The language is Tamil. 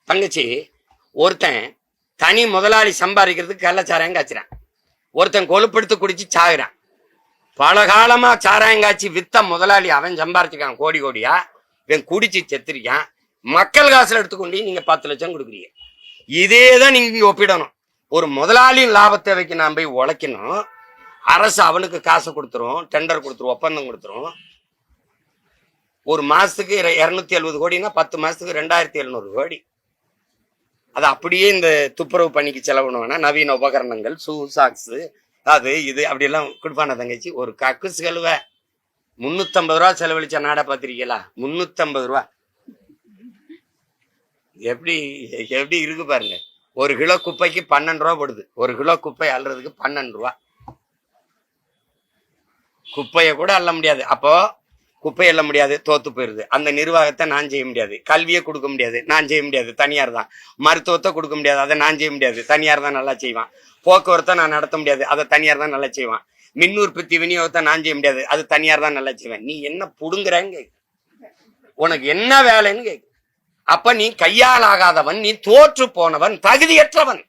தங்கச்சி, ஒருத்தன் தனி முதலாளி சம்பாதிக்கிறதுக்கு கள்ளச்சாராயம் காய்ச்சிறான், ஒருத்தன் கொழுப்படுத்து குடிச்சு சாகுறான். பல காலமா சாராயங்காய்ச்சி வித்த முதலாளி அவன் சம்பாரிச்சுக்கான் கோடி கோடியா, இவன் குடிச்சு செத்துருக்கான். மக்கள் காசுல எடுத்துக்கொண்டு நீங்க 10 லட்சம் கொடுக்குறீங்க. இதேதான் நீங்க ஒப்பிடணும். ஒரு முதலாளியின் லாப தேவைக்கு நான் போய் உழைக்கணும், அரசு அவனுக்கு காசு கொடுத்துரும், டெண்டர் கொடுத்துரும், ஒப்பந்தம் கொடுத்துரும். ஒரு மாசத்துக்கு 270 கோடினா 10 மாசத்துக்கு 2700 கோடி. அது அப்படியே இந்த துப்புரவு பணிக்கு செலவுனா நவீன உபகரணங்கள், ஷூ, சாக்ஸ், அது இது அப்படியெல்லாம் கொடுப்பான. தங்கச்சி, ஒரு கக்குஸ் கழுவ 350 ரூபா செலவழிச்ச நாடா பாத்திருக்கீங்களா? 350 ரூபா எப்படி எப்படி இருக்கு பாருங்க. ஒரு கிலோ குப்பைக்கு 12 ரூபா போடுது. ஒரு கிலோ குப்பை அள்ளுறதுக்கு 12 ரூபா. குப்பையை கூட அள்ள முடியாது. அப்போ குப்பை எல்ல முடியாது, தோத்து போயிருது. அந்த நிர்வாகத்தை நான் செய்ய முடியாது. கல்வியை கொடுக்க முடியாது, நான் செய்ய முடியாது, தனியார் தான். மருத்துவத்தை கொடுக்க முடியாது, அதை நான் செய்ய முடியாது, தனியார் தான் நல்லா செய்வான். போக்குவரத்தை நான் நடத்த முடியாது, அதை தனியார் தான் நல்லா செய்வான். மின் உற்பத்தி விநியோகத்தை நான் செய்ய முடியாது, அது தனியார் தான் நல்லா செய்வேன். நீ என்ன புடுங்குறன்னு கேக்கு, உனக்கு என்ன வேலைன்னு கேக்கு. அப்ப நீ கையால் ஆகாதவன், நீ தோற்று போனவன், தகுதியற்றவன்.